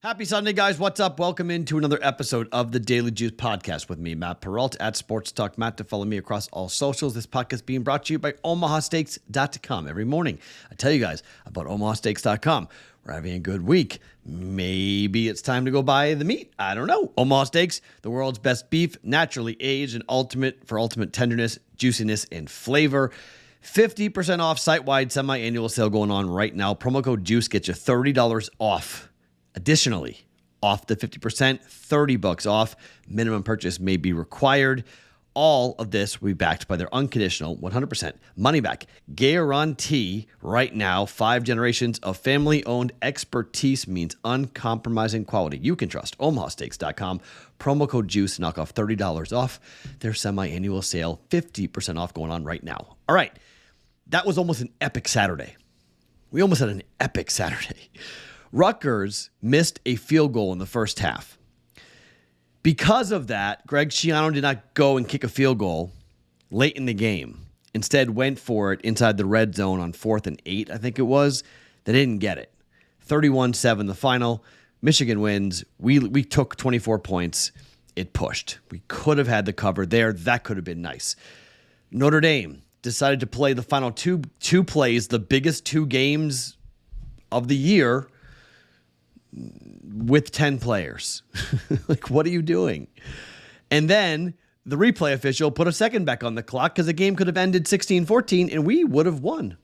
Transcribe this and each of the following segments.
Happy Sunday, guys. What's up? Welcome into another episode of the Daily Juice Podcast with me, Matt Perrault, at Sports Talk Matt, to follow me across all socials. This podcast being brought to you by OmahaSteaks.com. Every morning, I tell you guys about OmahaSteaks.com. We're having a good week. Maybe it's time to go buy the meat. I don't know. Omaha Steaks, the world's best beef, naturally aged and ultimate tenderness, juiciness, and flavor. 50% off site-wide semi-annual sale going on right now. Promo code JUICE gets you $30 off. Additionally, off the 50%, $30 off. Minimum purchase may be required. All of this will be backed by their unconditional 100% money back guarantee right now. 5 generations of family-owned expertise means uncompromising quality you can trust. OmahaSteaks.com. Promo code JUICE, knock off $30 off their semi-annual sale. 50% off going on right now. All right, that was almost an epic Saturday. We almost had an epic Saturday. Rutgers missed a field goal in the first half. Because of that, Greg Schiano did not go and kick a field goal late in the game. Instead, went for it inside the red zone on 4th and 8, I think it was. They didn't get it. 31-7 the final. Michigan wins. We took 24 points. It pushed. We could have had the cover there. That could have been nice. Notre Dame decided to play the final two plays, the biggest 2 games of the year, with 10 players. Like, what are you doing? And then the replay official put a second back on the clock because the game could have ended 16-14 and we would have won.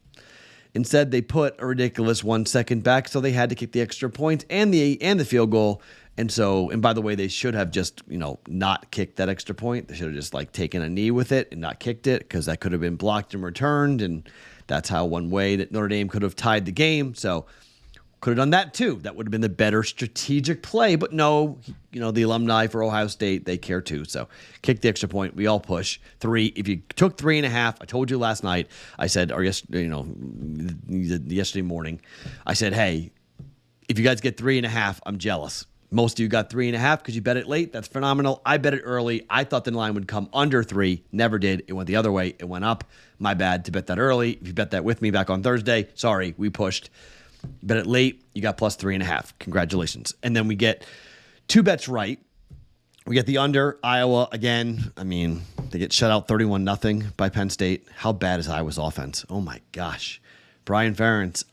Instead, they put a ridiculous 1 second back, so they had to kick the extra point and the field goal. And by the way, they should have just, not kicked that extra point. They should have just taken a knee with it and not kicked it, because that could have been blocked and returned. And that's how one way that Notre Dame could have tied the game. So could have done that too. That would have been the better strategic play. But no, the alumni for Ohio State, they care too. So kick the extra point. We all push 3. If you took 3.5, I told you last night, I said, or yesterday morning, I said, hey, if you guys get 3.5, I'm jealous. Most of you got 3.5 because you bet it late. That's phenomenal. I bet it early. I thought the line would come under 3. Never did. It went the other way. It went up. My bad to bet that early. If you bet that with me back on Thursday, sorry, we pushed. Bet it late, you got plus 3.5. Congratulations. And then we get 2 bets right. We get the under. Iowa, again, they get shut out 31-0 by Penn State. How bad is Iowa's offense? Oh, my gosh. Brian Ferentz,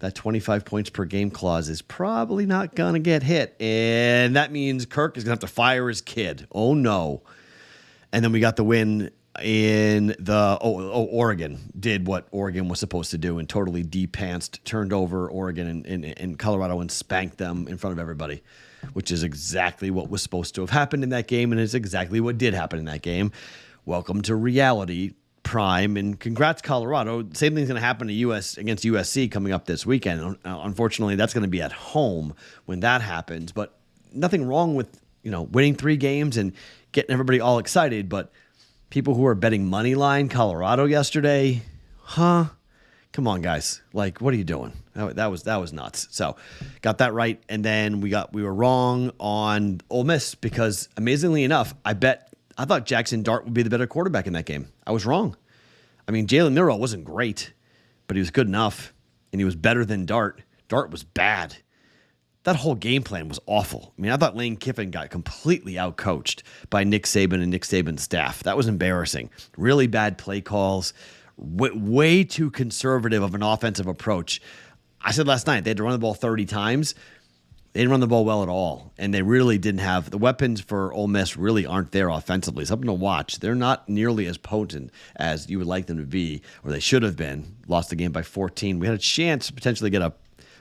that 25 points per game clause is probably not going to get hit. And that means Kirk is going to have to fire his kid. Oh, no. And then we got the win in the Oregon did what Oregon was supposed to do and totally de-pantsed, turned over Oregon and Colorado and spanked them in front of everybody, which is exactly what was supposed to have happened in that game, and it's exactly what did happen in that game. Welcome to reality, Prime, and congrats, Colorado. Same thing's going to happen to against USC coming up this weekend. Unfortunately, that's going to be at home when that happens, but nothing wrong with winning 3 games and getting everybody all excited, but people who are betting money line Colorado yesterday, come on, guys. What are you doing? That was nuts. So got that right. And then we were wrong on Ole Miss because, amazingly enough, I thought Jackson Dart would be the better quarterback in that game. I was wrong. Jalen Milroe wasn't great, but he was good enough, and he was better than Dart. Dart was bad. That whole game plan was awful. I thought Lane Kiffin got completely outcoached by Nick Saban and Nick Saban's staff. That was embarrassing. Really bad play calls. Way too conservative of an offensive approach. I said last night they had to run the ball 30 times. They didn't run the ball well at all, and they really didn't have the weapons for Ole Miss. Really aren't there offensively. Something to watch. They're not nearly as potent as you would like them to be, or they should have been. Lost the game by 14. We had a chance to potentially get a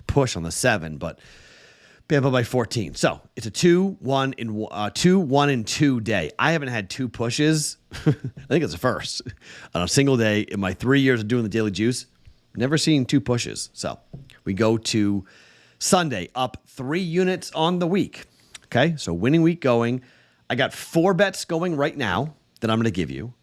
push on the 7, but Bama by 14. So it's a 2-1-2 day. I haven't had 2 pushes. I think it's the first on a single day in my 3 years of doing the Daily Juice. Never seen 2 pushes. So we go to Sunday, up 3 units on the week. Okay, so winning week going. I got 4 bets going right now that I'm going to give you.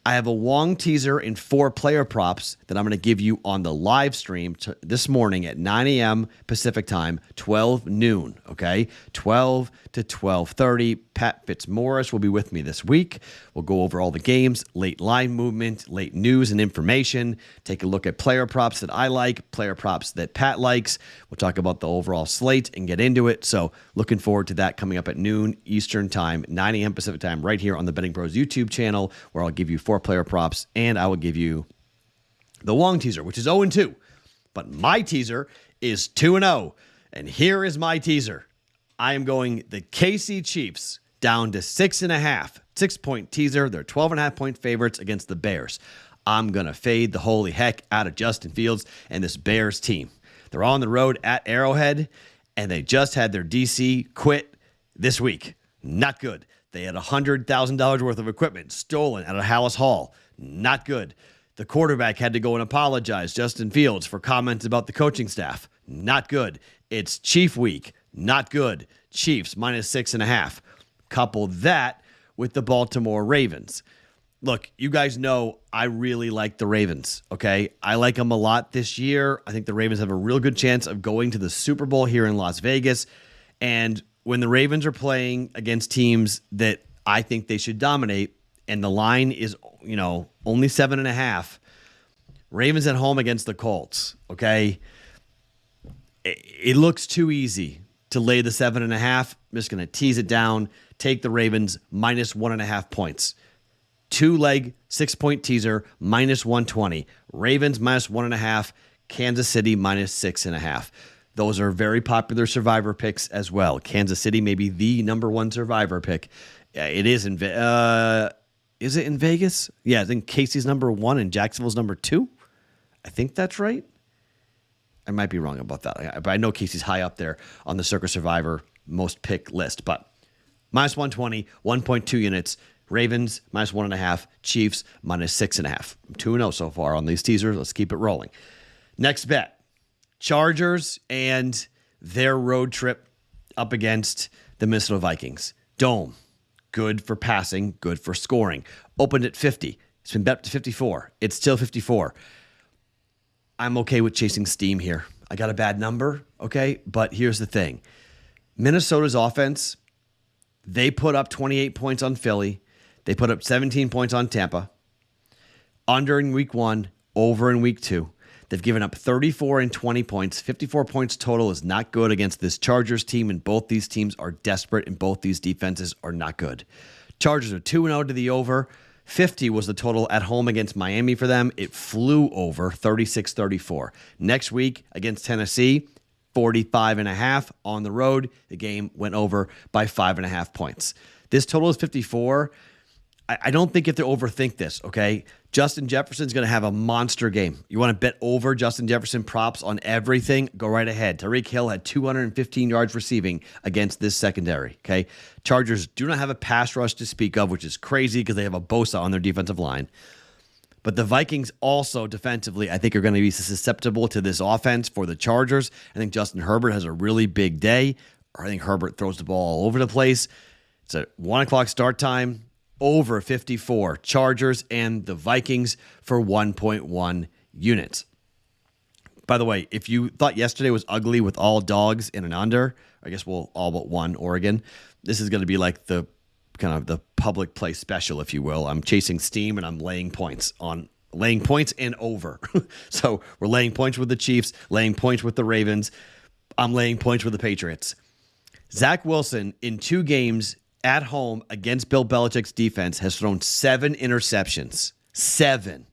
I have a Wong teaser and 4 player props that I'm going to give you on the live stream this morning at 9 a.m. Pacific time, 12 noon, okay? 12 to 12:30. Pat Fitzmaurice will be with me this week. We'll go over all the games, late line movement, late news and information, take a look at player props that I like, player props that Pat likes. We'll talk about the overall slate and get into it. So looking forward to that coming up at noon Eastern time, 9 a.m. Pacific time, right here on the Betting Pros YouTube channel, where I'll give you 4 player props and I will give you the Wong teaser, which is 0-2. But my teaser is 2-0. And here is my teaser. I am going the KC Chiefs down to 6.5. 6-point teaser. They're 12.5 point favorites against the Bears. I'm going to fade the holy heck out of Justin Fields and this Bears team. They're on the road at Arrowhead, and they just had their DC quit this week. Not good. They had $100,000 worth of equipment stolen out of Hallis Hall. Not good. The quarterback had to go and apologize, Justin Fields, for comments about the coaching staff. Not good. It's Chief Week. Not good. Chiefs minus 6.5. Couple that with the Baltimore Ravens. Look, you guys know I really like the Ravens, okay? I like them a lot this year. I think the Ravens have a real good chance of going to the Super Bowl here in Las Vegas. And when the Ravens are playing against teams that I think they should dominate, and the line is, only 7.5, Ravens at home against the Colts, okay? It looks too easy to lay the 7.5. I'm just going to tease it down, take the Ravens minus 1.5 points. 2-leg, 6-point teaser, minus 120. Ravens minus 1.5. Kansas City minus 6.5. Those are very popular survivor picks as well. Kansas City may be the number 1 survivor pick. It is in is it in Vegas? Yeah, I think Casey's number 1 and Jacksonville's number 2. I think that's right. I might be wrong about that, but I know Casey's high up there on the Circa Survivor most pick list. But minus 120, 1.2 units. Ravens minus 1.5. Chiefs minus 6.5. I'm 2-0 so far on these teasers. Let's keep it rolling. Next bet. Chargers and their road trip up against the Minnesota Vikings. Dome, good for passing, good for scoring. Opened at 50. It's been bet up to 54. It's still 54. I'm okay with chasing steam here. I got a bad number, okay? But here's the thing. Minnesota's offense, they put up 28 points on Philly. They put up 17 points on Tampa. Under in week 1, over in week 2. They've given up 34 and 20 points. 54 points total is not good against this Chargers team, and both these teams are desperate, and both these defenses are not good. Chargers are 2-0 to the over. 50 was the total at home against Miami for them. It flew over 36-34. Next week against Tennessee, 45.5 on the road. The game went over by 5.5 points. This total is 54. I don't think you have to overthink this, okay? Justin Jefferson's going to have a monster game. You want to bet over Justin Jefferson props on everything? Go right ahead. Tyreek Hill had 215 yards receiving against this secondary, okay? Chargers do not have a pass rush to speak of, which is crazy because they have a Bosa on their defensive line. But the Vikings also defensively, I think, are going to be susceptible to this offense for the Chargers. I think Justin Herbert has a really big day, or I think Herbert throws the ball all over the place. It's a 1 o'clock start time. Over 54. Chargers and the Vikings for 1.1 units. By the way, if you thought yesterday was ugly with all dogs in an under, I guess we'll all but one Oregon. This is going to be like the kind of the public play special, if you will. I'm chasing steam and I'm laying points and over. So we're laying points with the Chiefs, laying points with the Ravens. I'm laying points with the Patriots. Zach Wilson in 2 games at home against Bill Belichick's defense has thrown 7 interceptions. 7.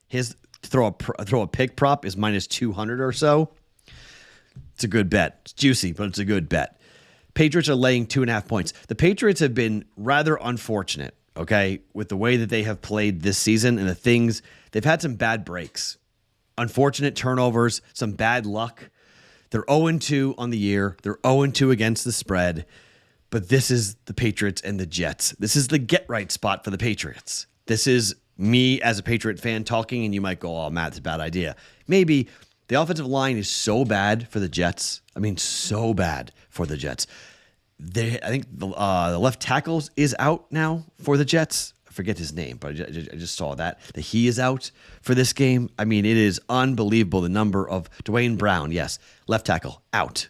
His throw a pick prop is minus 200 or so. It's a good bet. It's juicy, but it's a good bet. Patriots are laying 2.5 points. The Patriots have been rather unfortunate, okay, with the way that they have played this season and the things. They've had some bad breaks, unfortunate turnovers, some bad luck. They're 0-2 on the year. They're 0-2 against the spread. But this is the Patriots and the Jets. This is the get-right spot for the Patriots. This is me as a Patriot fan talking, and you might go, oh, Matt, it's a bad idea. Maybe the offensive line is so bad for the Jets. I mean, so bad for the Jets. I think the left tackles is out now for the Jets. I forget his name, but I just saw that he is out for this game. I mean, it is unbelievable the number of Dwayne Brown, yes, left tackle, out,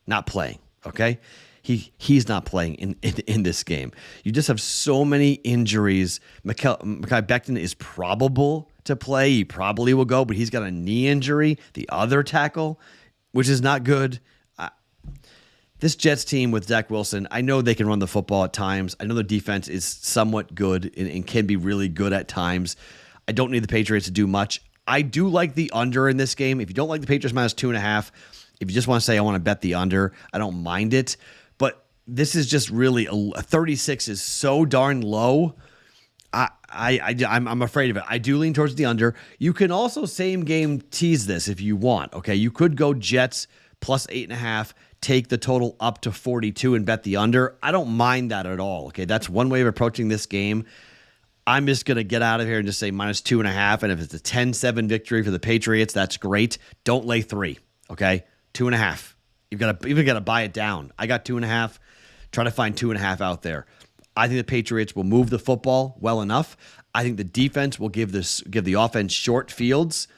not playing, okay? He's not playing in this game. You just have so many injuries. Mekhi Becton is probable to play. He probably will go, but he's got a knee injury, the other tackle, which is not good. This Jets team with Zach Wilson, I know they can run the football at times. I know their defense is somewhat good and can be really good at times. I don't need the Patriots to do much. I do like the under in this game. If you don't like the Patriots minus 2.5, if you just want to say I want to bet the under, I don't mind it. But this is just really a 36 is so darn low. I'm afraid of it. I do lean towards the under. You can also same game tease this if you want. Okay, you could go Jets plus 8.5. Take the total up to 42 and bet the under. I don't mind that at all. Okay, that's one way of approaching this game. I'm just going to get out of here and just say minus 2.5. And if it's a 10-7 victory for the Patriots, that's great. Don't lay 3. Okay, 2.5. You've got to buy it down. I got 2.5. Try to find 2.5 out there. I think the Patriots will move the football well enough. I think the defense will give the offense short fields,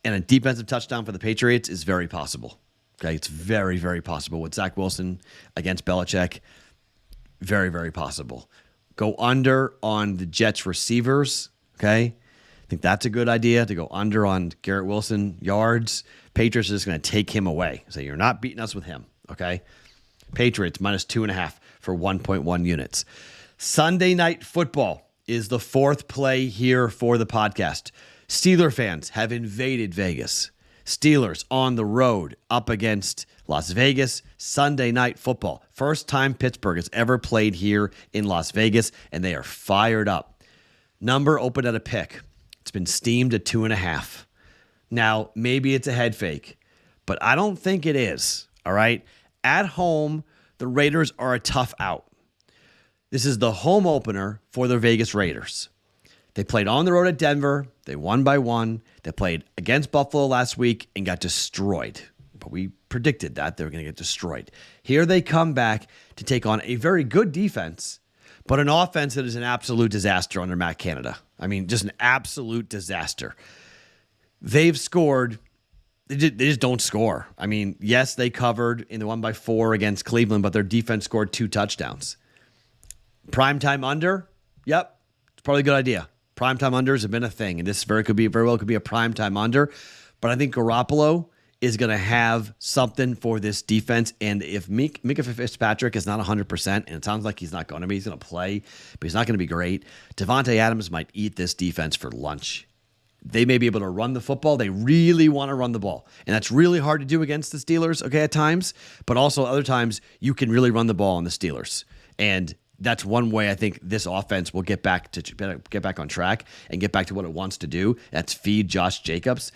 and a defensive touchdown for the Patriots is very possible. Okay, it's very, very possible with Zach Wilson against Belichick. Very, very possible. Go under on the Jets receivers. Okay, I think that's a good idea to go under on Garrett Wilson yards. Patriots are just going to take him away. So you're not beating us with him. Okay, Patriots minus 2.5 for 1.1 units. Sunday Night Football is the fourth play here for the podcast. Steeler fans have invaded Vegas. Steelers on the road up against Las Vegas. Sunday Night Football. First time Pittsburgh has ever played here in Las Vegas, and they are fired up. Number opened at a pick. It's been steamed at 2.5. Now, maybe it's a head fake, but I don't think it is. All right? At home, the Raiders are a tough out. This is the home opener for the Vegas Raiders. They played on the road at Denver. They won by 1. They played against Buffalo last week and got destroyed. But we predicted that they were going to get destroyed. Here they come back to take on a very good defense, but an offense that is an absolute disaster under Matt Canada. I mean, just an absolute disaster. They've scored. They just don't score. I mean, yes, they covered in the 1-4 against Cleveland, but their defense scored 2 touchdowns. Primetime under? Yep, it's probably a good idea. Primetime unders have been a thing, and this very well could be a primetime under. But I think Garoppolo is going to have something for this defense. And if Micah Fitzpatrick is not 100%, and it sounds like he's not going to be, he's going to play, but he's not going to be great, Devontae Adams might eat this defense for lunch. They may be able to run the football. They really want to run the ball. And that's really hard to do against the Steelers, okay, at times. But also other times, you can really run the ball on the Steelers. And that's one way I think this offense will get back on track and get back to what it wants to do. That's feed Josh Jacobs.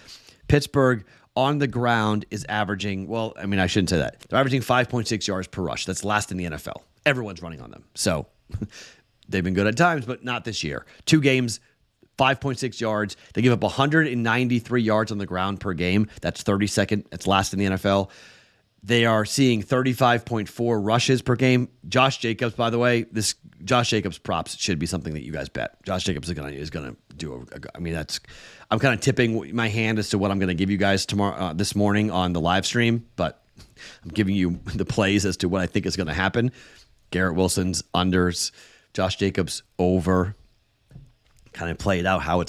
Pittsburgh on the ground is averaging, well, I mean, I shouldn't say that. They're averaging 5.6 yards per rush. That's last in the NFL. Everyone's running on them. So they've been good at times, but not this year. 2 games, 5.6 yards. They give up 193 yards on the ground per game. That's 32nd. That's last in the NFL. They are seeing 35.4 rushes per game. Josh Jacobs, by the way, this Josh Jacobs props should be something that you guys bet. Josh Jacobs is gonna do. I'm kind of tipping my hand as to what I'm going to give you guys tomorrow, this morning on the live stream, but I'm giving you the plays as to what I think is going to happen. Garrett Wilson's unders, Josh Jacobs over. Kind of play it out how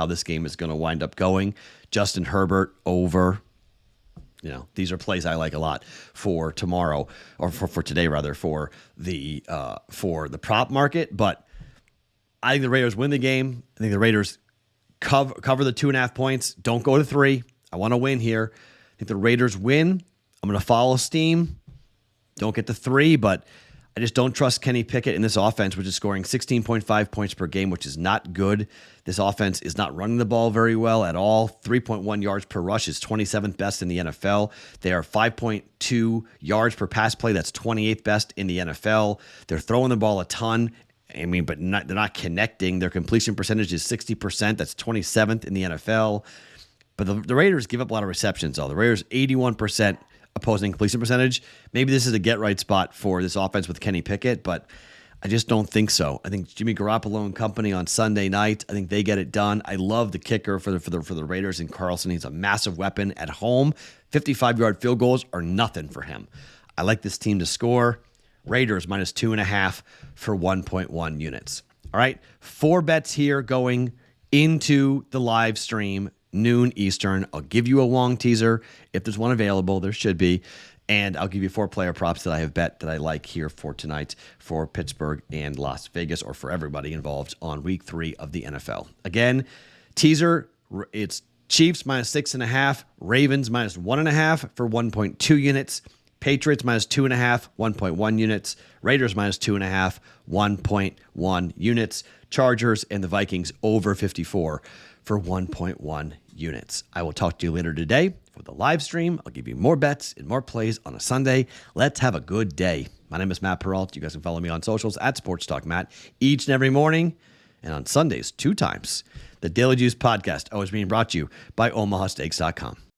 this game is gonna wind up going. Justin Herbert over. You know, these are plays I like a lot for tomorrow, or for today rather, for the prop market. But I think the Raiders win the game. I think the Raiders cover the 2.5 points. Don't go to 3. I want to win here. I think the Raiders win. I'm going to follow steam. Don't get to 3, but I just don't trust Kenny Pickett in this offense, which is scoring 16.5 points per game, which is not good. This offense is not running the ball very well at all. 3.1 yards per rush is 27th best in the NFL. They are 5.2 yards per pass play. That's 28th best in the NFL. They're throwing the ball a ton. I mean, but they're not connecting. Their completion percentage is 60%. That's 27th in the NFL. But the Raiders give up a lot of receptions, though. The Raiders, 81% opposing completion percentage. Maybe this is a get-right spot for this offense with Kenny Pickett, but I just don't think so. I think Jimmy Garoppolo and company on Sunday night, I think they get it done. I love the kicker for the Raiders in Carlson. He's a massive weapon at home. 55-yard field goals are nothing for him. I like this team to score. Raiders minus 2.5 for 1.1 units. All right, 4 bets here going into the live stream, noon Eastern. I'll give you a long teaser. If there's one available, there should be. And I'll give you 4 player props that I have bet that I like here for tonight for Pittsburgh and Las Vegas, or for everybody involved on week 3 of the NFL. Again, teaser, it's Chiefs minus 6.5, Ravens minus 1.5 for 1.2 units, Patriots minus 2.5, 1.1 units, Raiders minus 2.5, 1.1 units, Chargers and the Vikings over 54 for 1.1 units. I will talk to you later today for the live stream. I'll give you more bets and more plays on a Sunday. Let's have a good day. My name is Matt Perrault. You guys can follow me on socials at Sports Talk Matt each and every morning, and on Sundays 2 times. The Daily Juice podcast always being brought to you by OmahaSteaks.com.